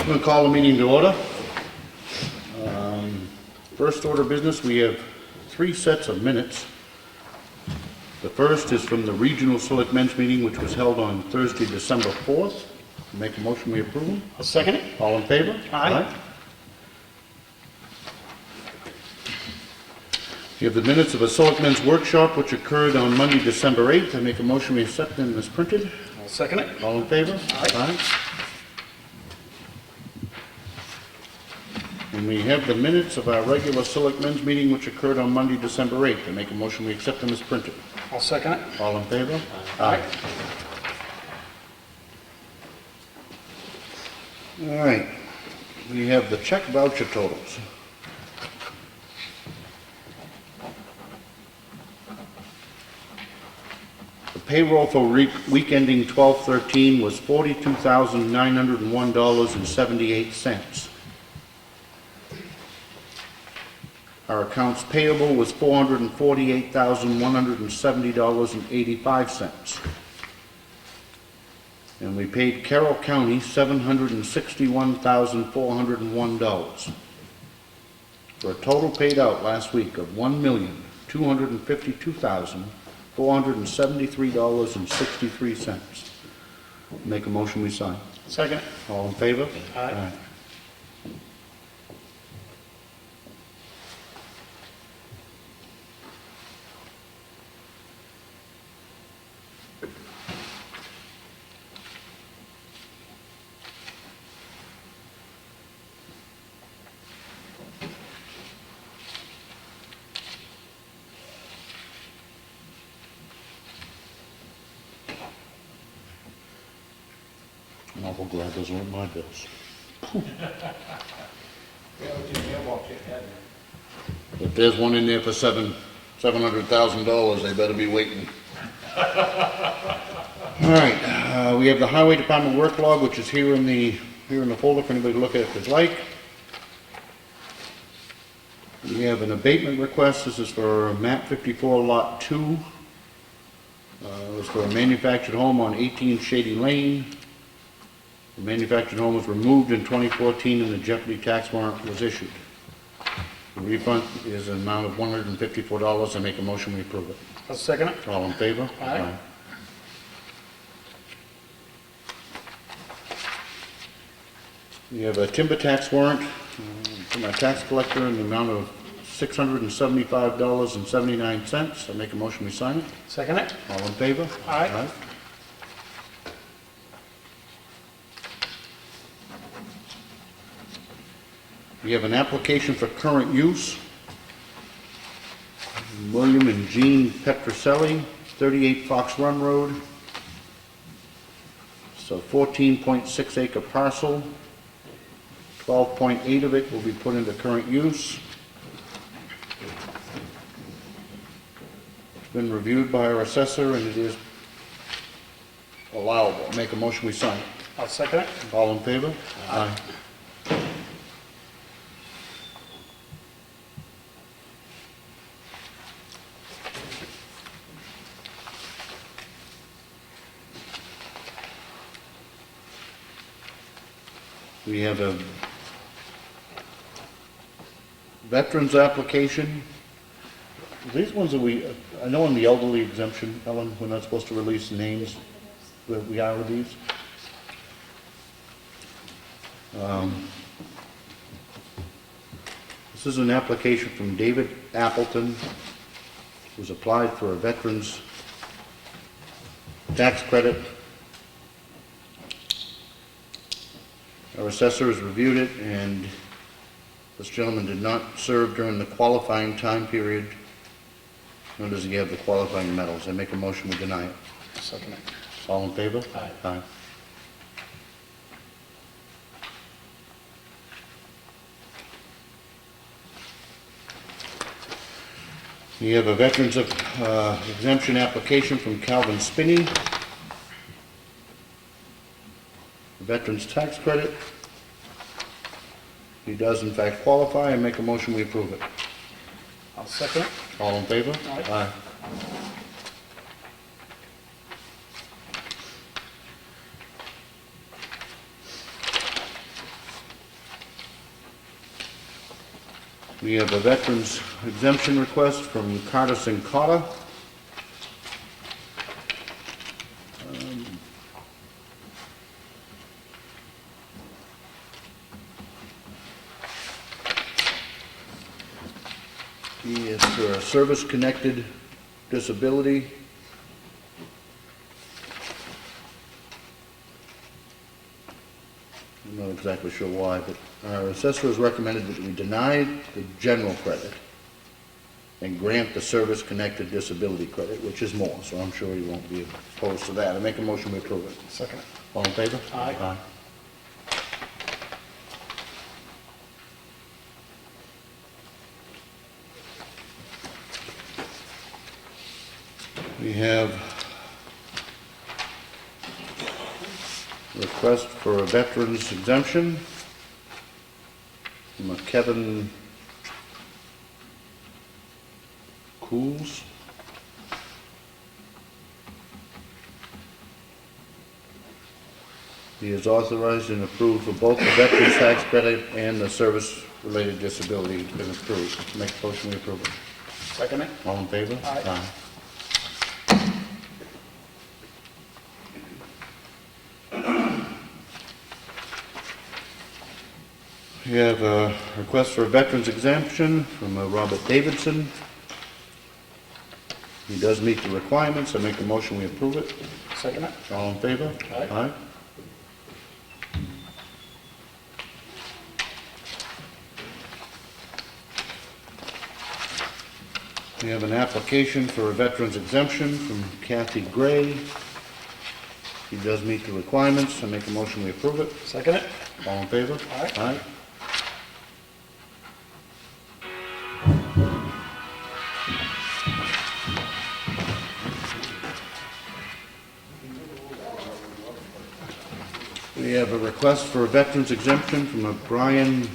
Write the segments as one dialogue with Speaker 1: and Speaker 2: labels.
Speaker 1: I'm going to call the meeting to order. First order of business, we have 3 sets of minutes. The first is from the Regional Selectmen's meeting, which was held on Thursday, December 4th. Make a motion, we approve them.
Speaker 2: I'll second it.
Speaker 1: All in favor?
Speaker 2: Aye.
Speaker 1: You have the minutes of a Selectmen's workshop, which occurred on Monday, December 8th. I make a motion, we accept them as printed.
Speaker 2: I'll second it.
Speaker 1: All in favor?
Speaker 2: Aye.
Speaker 1: And we have the minutes of our regular Selectmen's meeting, which occurred on Monday, December 8th. I make a motion, we accept them as printed.
Speaker 2: I'll second it.
Speaker 1: All in favor?
Speaker 2: Aye.
Speaker 1: All right. We have the check voucher totals. The payroll for week ending 12/13 was $42,901.78. Our accounts payable was $448,170.85. And we paid Carroll County $761,401. For a total paid out last week of $1,252,473.63. Make a motion, we sign.
Speaker 2: Second it.
Speaker 1: All in favor?
Speaker 2: Aye.
Speaker 1: I'm awful glad those weren't my bills. If there's one in there for $700,000, they better be waiting. All right, we have the Highway Department work log, which is here in the folder for anybody to look at if they'd like. We have an abatement request. This is for map 54, lot 2. It was for a manufactured home on 18 Shady Lane. The manufactured home was removed in 2014 and the Jeopardy tax warrant was issued. The refund is an amount of $154. I make a motion, we approve it.
Speaker 2: I'll second it.
Speaker 1: All in favor?
Speaker 2: Aye.
Speaker 1: We have a timber tax warrant from our tax collector in the amount of $675.79. I make a motion, we sign it.
Speaker 2: Second it.
Speaker 1: All in favor?
Speaker 2: Aye.
Speaker 1: We have an application for current use. William and Jean Petroselli, 38 Fox Run Road. So 14.6 acre parcel. 12.8 of it will be put into current use. It's been reviewed by our assessor and it is allowable. Make a motion, we sign it.
Speaker 2: I'll second it.
Speaker 1: All in favor? Aye. We have a veterans application. These ones that I know in the elderly exemption, Ellen, we're not supposed to release names, but we are with these. This is an application from David Appleton, who's applied for a veterans tax credit. Our assessor has reviewed it, and this gentleman did not serve during the qualifying time period, nor does he have the qualifying medals. I make a motion, we deny it.
Speaker 2: Second it.
Speaker 1: All in favor?
Speaker 2: Aye.
Speaker 1: Aye. We have a veterans exemption application from Calvin Spinney. Veterans tax credit. He does in fact qualify. I make a motion, we approve it.
Speaker 2: I'll second it.
Speaker 1: All in favor?
Speaker 2: Aye.
Speaker 1: We have a veterans exemption request from Carterson Cotta. He is for a service-connected disability. I'm not exactly sure why, but our assessor has recommended that we deny the general credit and grant the service-connected disability credit, which is more, so I'm sure he won't be opposed to that. I make a motion we approve it.
Speaker 2: Second.
Speaker 1: All in favor?
Speaker 2: Aye.
Speaker 1: We have a request for a veteran's exemption from a Kevin Cools. He is authorized and approved for both the veteran's tax credit and the service-related disability. It's been approved. Make a motion we approve it.
Speaker 2: Second.
Speaker 1: All in favor?
Speaker 2: Aye.
Speaker 1: We have a request for a veteran's exemption from Robert Davidson. He does meet the requirements. I make a motion we approve it.
Speaker 2: Second.
Speaker 1: All in favor?
Speaker 2: Aye.
Speaker 1: We have an application for a veteran's exemption from Kathy Gray. He does meet the requirements. I make a motion we approve it.
Speaker 2: Second.
Speaker 1: All in favor?
Speaker 2: Aye.
Speaker 1: We have a request for a veteran's exemption from a Brian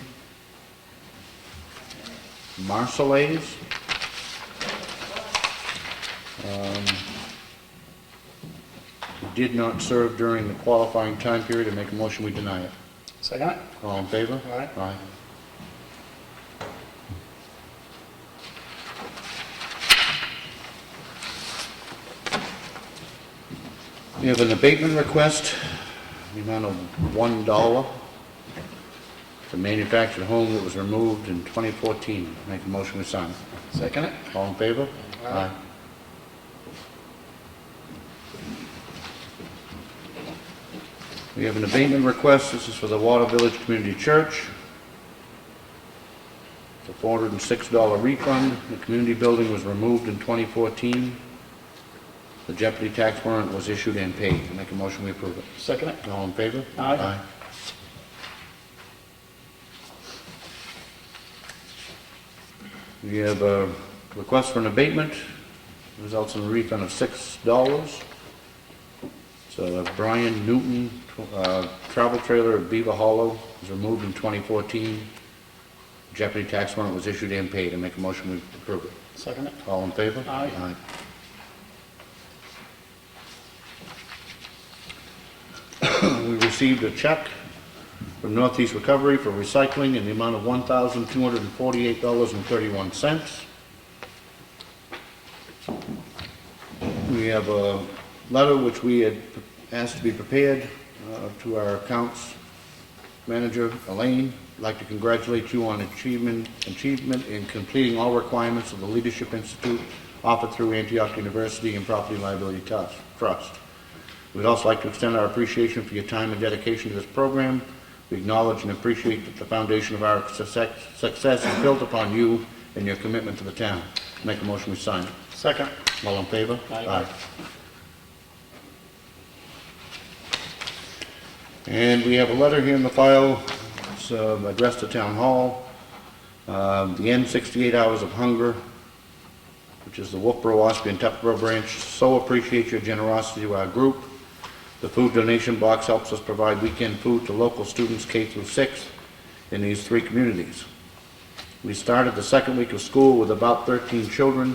Speaker 1: Marcelais. Did not serve during the qualifying time period. I make a motion we deny it.
Speaker 2: Second.
Speaker 1: All in favor?
Speaker 2: Aye.
Speaker 1: Aye. We have an abatement request, the amount of $1. It's a manufactured home that was removed in 2014. Make a motion we sign.
Speaker 2: Second.
Speaker 1: All in favor?
Speaker 2: Aye.
Speaker 1: We have an abatement request. This is for the Water Village Community Church. It's a $406 refund. The community building was removed in 2014. The jeopardy tax warrant was issued and paid. Make a motion we approve it.
Speaker 2: Second.
Speaker 1: All in favor?
Speaker 2: Aye.
Speaker 1: We have a request for an abatement. Results in a refund of $6. So Brian Newton travel trailer at Beaver Hollow was removed in 2014. Jeopardy tax warrant was issued and paid. I make a motion we approve it.
Speaker 2: Second.
Speaker 1: All in favor?
Speaker 2: Aye.
Speaker 1: We received a check from Northeast Recovery for recycling in the amount of $1,248.31. We have a letter which we had asked to be prepared to our accounts manager, Elaine. I'd like to congratulate you on achievement in completing all requirements of the Leadership Institute offered through Antioch University and Property Liability Trust. We'd also like to extend our appreciation for your time and dedication to this program. We acknowledge and appreciate that the foundation of our success is built upon you and your commitment to the town. Make a motion we sign it.
Speaker 2: Second.
Speaker 1: All in favor?
Speaker 2: Aye.
Speaker 1: And we have a letter here in the file. It's addressed to Town Hall. The end 68 Hours of Hunger, which is the Wolfboro, Ossipee, and Tupperville branch, so appreciate your generosity to our group. The food donation box helps us provide weekend food to local students K through 6 in these 3 communities. We started the second week of school with about 13 children,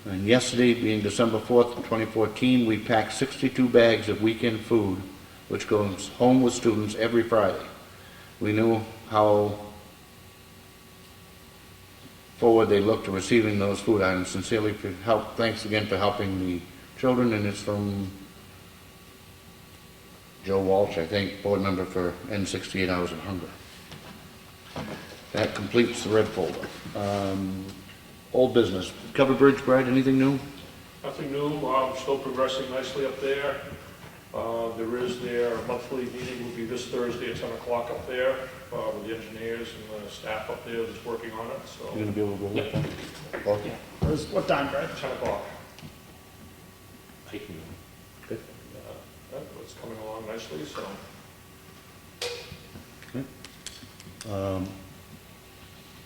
Speaker 1: and yesterday, being December 4th, 2014, we packed 62 bags of weekend food, which goes home with students every Friday. We knew how forward they look to receiving those food items. Sincerely, thanks again for helping the children, and it's from Joe Walsh, I think, board member for End 68 Hours of Hunger. That completes the red folder. Old business. Covered Bridge, Brad, anything new?
Speaker 3: Nothing new, still progressing nicely up there. There is their monthly meeting will be this Thursday at 10 o'clock up there, with the engineers and the staff up there that's working on it, so.
Speaker 1: You're gonna be able to go with that? Okay.
Speaker 2: What time, Brad?
Speaker 3: 10 o'clock.
Speaker 1: Good.
Speaker 3: It's coming along nicely, so.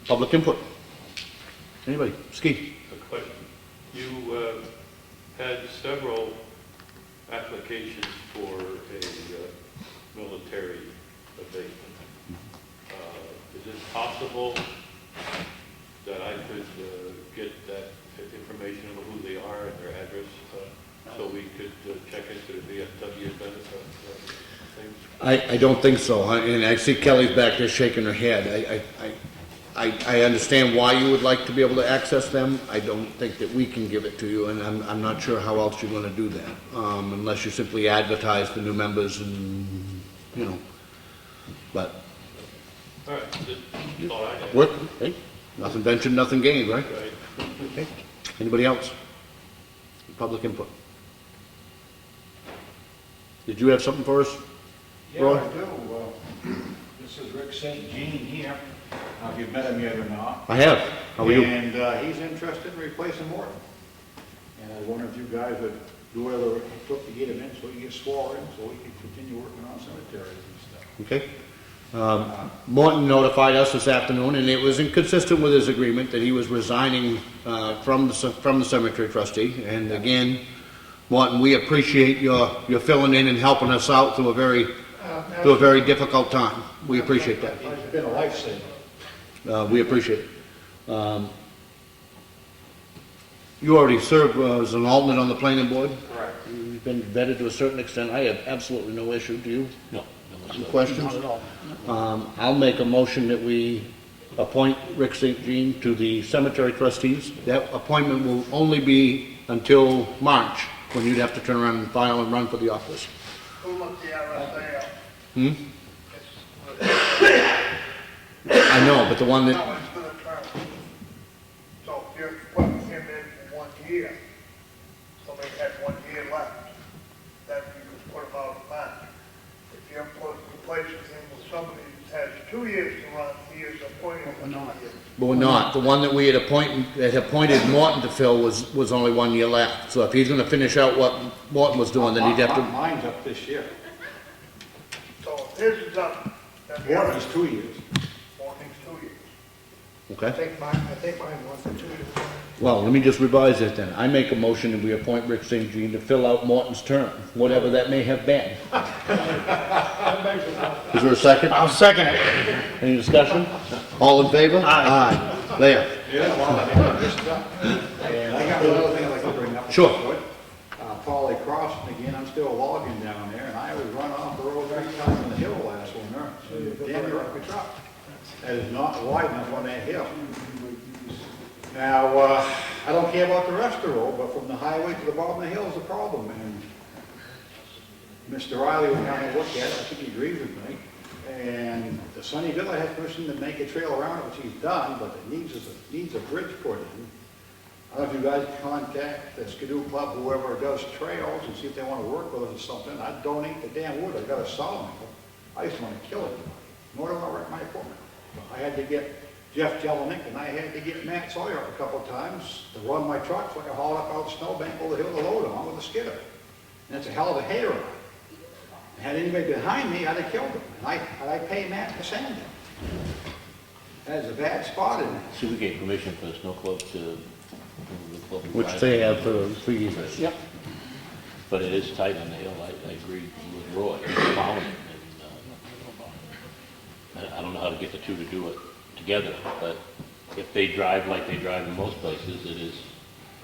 Speaker 1: Public input. Anybody? Ski?
Speaker 4: A question. You had several applications for a military abatement. Is it possible that I could get that information of who they are and their address, so we could check into the VFW things?
Speaker 1: I don't think so, and I see Kelly's back there shaking her head. I understand why you would like to be able to access them. I don't think that we can give it to you, and I'm not sure how else you're gonna do that, unless you simply advertise for new members and, you know, but.
Speaker 4: All right, that's all I had.
Speaker 1: Work, hey, nothing ventured, nothing gained, right?
Speaker 4: Right.
Speaker 1: Okay. Anybody else? Public input. Did you have something for us?
Speaker 5: Yeah,
Speaker 1: Roy?
Speaker 5: I do. This is Rick St. Jean here. If you've met him yet or not.
Speaker 1: I have. How are you?
Speaker 5: And he's interested in replacing Morton. And I wonder if you guys would do whatever it took to get him in so he gets sworn in, so he can continue working on cemeteries and stuff.
Speaker 1: Okay. Morton notified us this afternoon, and it was inconsistent with his agreement that he was resigning from the cemetery trustee. And again, Morton, we appreciate your filling in and helping us out through a very difficult time. We appreciate that.
Speaker 5: He's been a lifesaver.
Speaker 1: We appreciate it. You already served as an alternate on the planning board.
Speaker 5: Correct.
Speaker 1: You've been vetted to a certain extent. I have absolutely no issue. Do you?
Speaker 4: No.
Speaker 1: Any questions?
Speaker 2: Not at all.
Speaker 1: I'll make a motion that we appoint Rick St. Jean to the cemetery trustees. That appointment will only be until March, when you'd have to turn around and file and run for the office.
Speaker 6: Who looked the RSA up?
Speaker 1: I know, but the one
Speaker 6: No,
Speaker 1: that,
Speaker 6: it's for the term. So if you're putting him in for 1 year, somebody had 1 year left, then you could put him out of March. If you're replacing him with somebody that has 2 years to run, he is appointed for 2 years.
Speaker 1: but we're not. The one that we had appointed Morton to fill was only 1 year left. So if he's gonna finish out what Morton was doing, then he'd have to,
Speaker 5: Mine's up this year.
Speaker 6: So if his is up, then the
Speaker 5: Morton's
Speaker 6: other
Speaker 5: 2 years.
Speaker 6: Morning's 2 years.
Speaker 1: okay?
Speaker 6: I think mine was for 2 years.
Speaker 1: Well, let me just revise that then. I make a motion that we appoint Rick St. Jean to fill out Morton's term, whatever that may have been. Is there a second?
Speaker 2: I'll second it.
Speaker 1: Any discussion? All in favor? Aye. There.
Speaker 5: Yeah, well, this is up. And I got one other thing I'd like to bring up. if
Speaker 1: Sure.
Speaker 5: I could. Paulie Crossing again, I'm still logging down there, and I was run off the road 3 times on the hill last winter. Damn near up my truck. That is not wide enough on that hill. Now, I don't care about the rest of the road, but from the highway to the bottom of the hill is a problem. And Mr. Riley went down and looked at it, I think he agrees with me. And the Sunnyville has permission to make a trail around it, which he's done, but it needs a bridge put in. I don't know if you guys contact the Skidoo Club, whoever does trails, and see if they want to work with us or something. I'd donate the damn wood, I got a sawmill. I just want to kill it. Nor do I wreck my equipment. I had to get Jeff Jelinek, and I had to get Matt Sawyer up a couple of times to run my truck so I could haul up out the snowbank over the hill to load on with a skidder. And that's a hell of a hay ride. Had anybody behind me, I'd have killed them. And I pay Matt to sand it. That is a bad spot in there.
Speaker 4: See, we gave permission for the snow club to, the club.
Speaker 1: Which they have for years.
Speaker 2: Yep.
Speaker 4: But it is tight on the hill, I agree with Roy, plowing it, and I don't know how to get the two to do it together, but if they drive like they drive in most places, it is.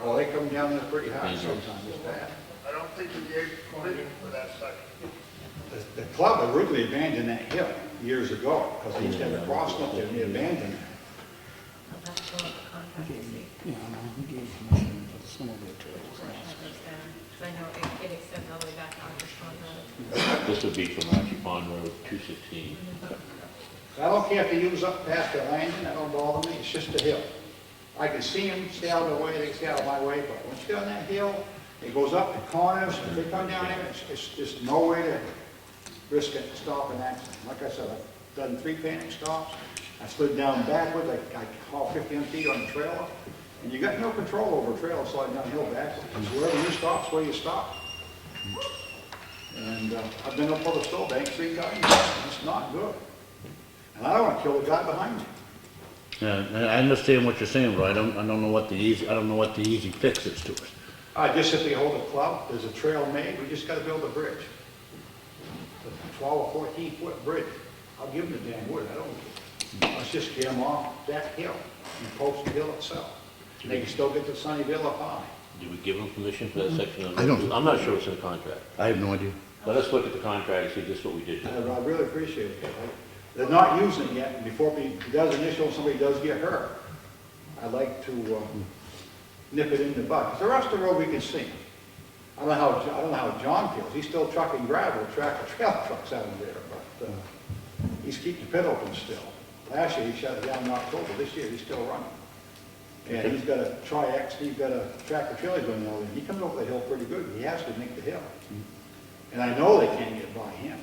Speaker 5: Oh, they come down there pretty high
Speaker 4: Dangerous.
Speaker 5: sometimes, it's bad.
Speaker 6: I don't think we gave permission for that section.
Speaker 5: The club originally abandoned that hill years ago, because they used to have a crossing up there, and they abandoned it.
Speaker 7: pull up the contract to see.
Speaker 1: Yeah, no, he gave permission for the snowmobile trails.
Speaker 7: Because I know it extends all the way back to August Road.
Speaker 4: This would be from Archie Pond Road, 216.
Speaker 5: I don't care if they use up past the landing, that don't bother me, it's just a hill. I can see them stay out of the way, they stay out of my way, but once you get on that hill, it goes up the corners, if they come down there, it's just no way to risk it, stop an accident. Like I said, I've done 3 panic stops, I slid down backwards, I hauled 15 feet on the trailer, and you got no control over a trailer sliding downhill backwards. Wherever you stop's where you stop. And I've been up on the snowbank 3 times, it's not good. And I don't want to kill the guy behind me.
Speaker 1: Yeah, and I understand what you're saying, but I don't know what the easy fix is to it.
Speaker 5: Just if we hold a club, there's a trail made, we just gotta build a bridge. A 12 or 14 foot bridge. I'll give them the damn wood, I don't care. Let's just get them off that hill and post the hill itself. They can still get to Sunnyvale up high.
Speaker 4: Did we give them permission for that section of?
Speaker 1: I don't-
Speaker 4: I'm not sure it's in the contract.
Speaker 1: I have no idea.
Speaker 4: Let us look at the contract and see just what we did.
Speaker 5: I really appreciate it. They're not using it yet, and before he does initial, somebody does get hurt. I'd like to nip it in the bud. The rest of the road we can see. I don't know how John feels. He's still trucking gravel, tractor trail trucks out of there, but he's keeping the pit open still. Last year he shut it down in October. This year he's still running. And he's got a tri-X, he's got a tractor trailer going over there. He comes over the hill pretty good. He has to make the hill. And I know they can't get by him.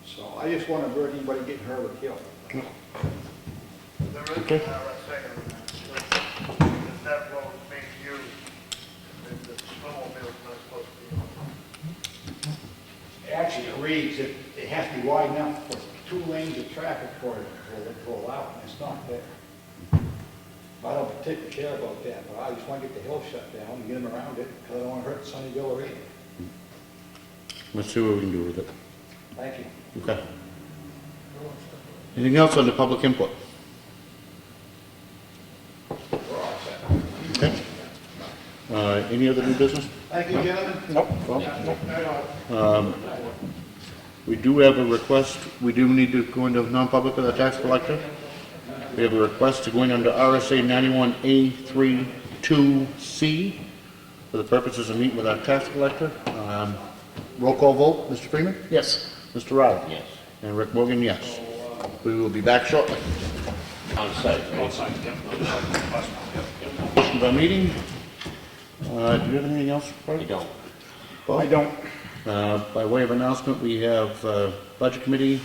Speaker 5: So I just want to avert anybody getting hurt or killed.
Speaker 6: There is
Speaker 1: Okay.
Speaker 6: an RSA on that. If that road is being used, then the snowmobile's not supposed to be.
Speaker 5: Actually, it reads that it has to be wide enough for 2 lanes of traffic for it to allow it. It's not there. I don't particularly care about that, but I just want to get the hill shut down and get them around it, because I don't want to hurt Sunnyvale or either.
Speaker 1: Let's see what we can do with it.
Speaker 5: Thank you.
Speaker 1: Okay. Anything else under public input?
Speaker 5: We're all set.
Speaker 1: Okay. Any other new business?
Speaker 5: Thank you, gentlemen.
Speaker 1: Nope. We do have a request, we do need to go into non-public with the tax collector. We have a request to go in under RSA 91A32C for the purposes of meeting with our tax collector. Roll call vote, Mr. Freeman?
Speaker 2: Yes.
Speaker 1: Mr. Riley?
Speaker 4: Yes.
Speaker 1: And Rick Morgan, yes. We will be back shortly.
Speaker 4: On site.
Speaker 1: Question of our meeting. Do you have anything else?
Speaker 4: I don't.
Speaker 5: I don't.
Speaker 1: By way of announcement, we have Budget Committee,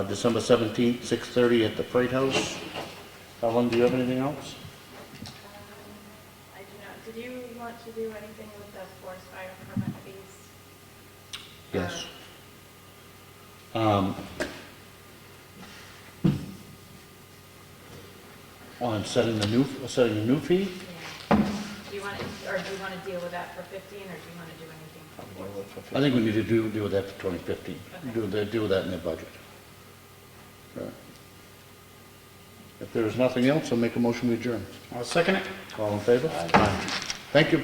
Speaker 1: December 17th, 6:30 at the Freight House. Helen, do you have anything else?
Speaker 7: I do not. Did you want to do anything with the forest fire permit fees?
Speaker 1: Yes. On setting the new fee?
Speaker 7: Yeah. Do you want to, or do you want to deal with that for 15, or do you want to do anything for 14?
Speaker 1: I think we need to deal with that for 2015.
Speaker 7: Okay.
Speaker 1: Deal with that in their budget. Okay. If there is nothing else, I'll make a motion to adjourn.
Speaker 2: I'll second it.
Speaker 1: All in favor? Aye. Thank you.